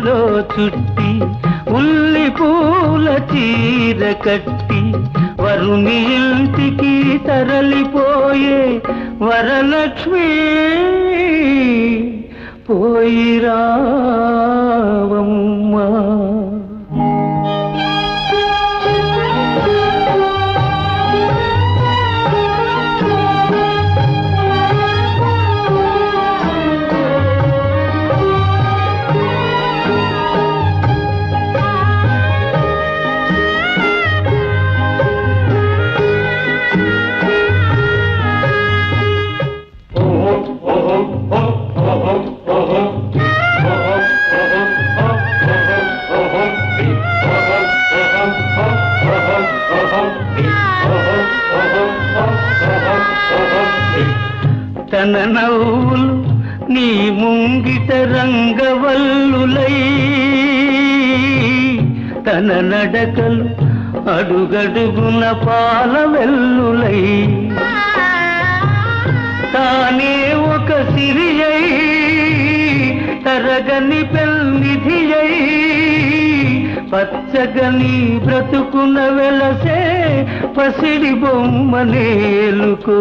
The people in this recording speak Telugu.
మెడలో చుట్టి ఉల్లి పూల చీర కట్టి వరుని ఇంటికి తరలిపోయే వరలక్ష్మి పోయిరావమ్మా. తన నవ్వులు నీ ముంగిట రంగవల్లులై, తన నడకలు అడుగడుగున పాల వెల్లులై, తానే ఒక సిరియై తరగని పెల్నిధియై పచ్చగని బ్రతుకున వెలసే పసిడి బొమ్మ నేలుకో.